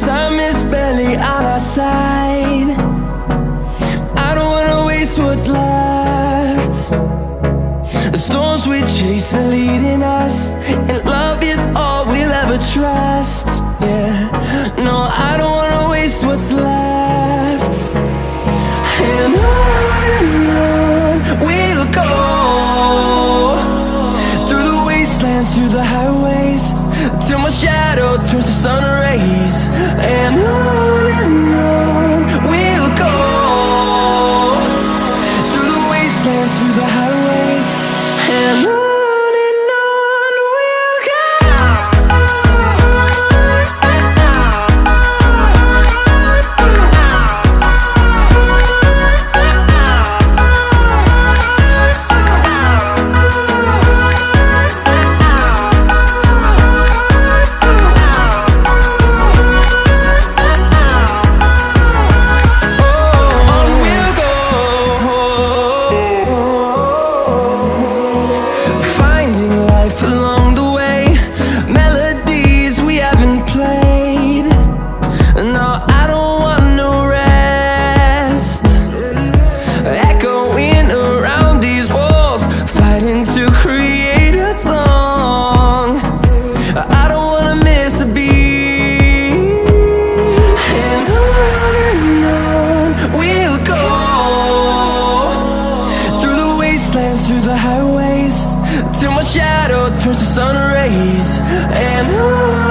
time is barely on our side. I don't wanna waste what's left. The storms we chase are leading us, and love is all we'll ever trust. Yeah, no, I don't wanna waste what's left. And on we'll go, through the wastelands, through the highways, till my shadow turns to sun rays. And on we'll go, through the wastelands, through the highways, and on we'll go. Along the way, melodies we haven't played. No, I don't want no rest. Echoing around these walls, fighting to create a song. I don't wanna miss a beat. And on we'll go, through the wastelands, through the highways, till my shadow turns to sun rays. And on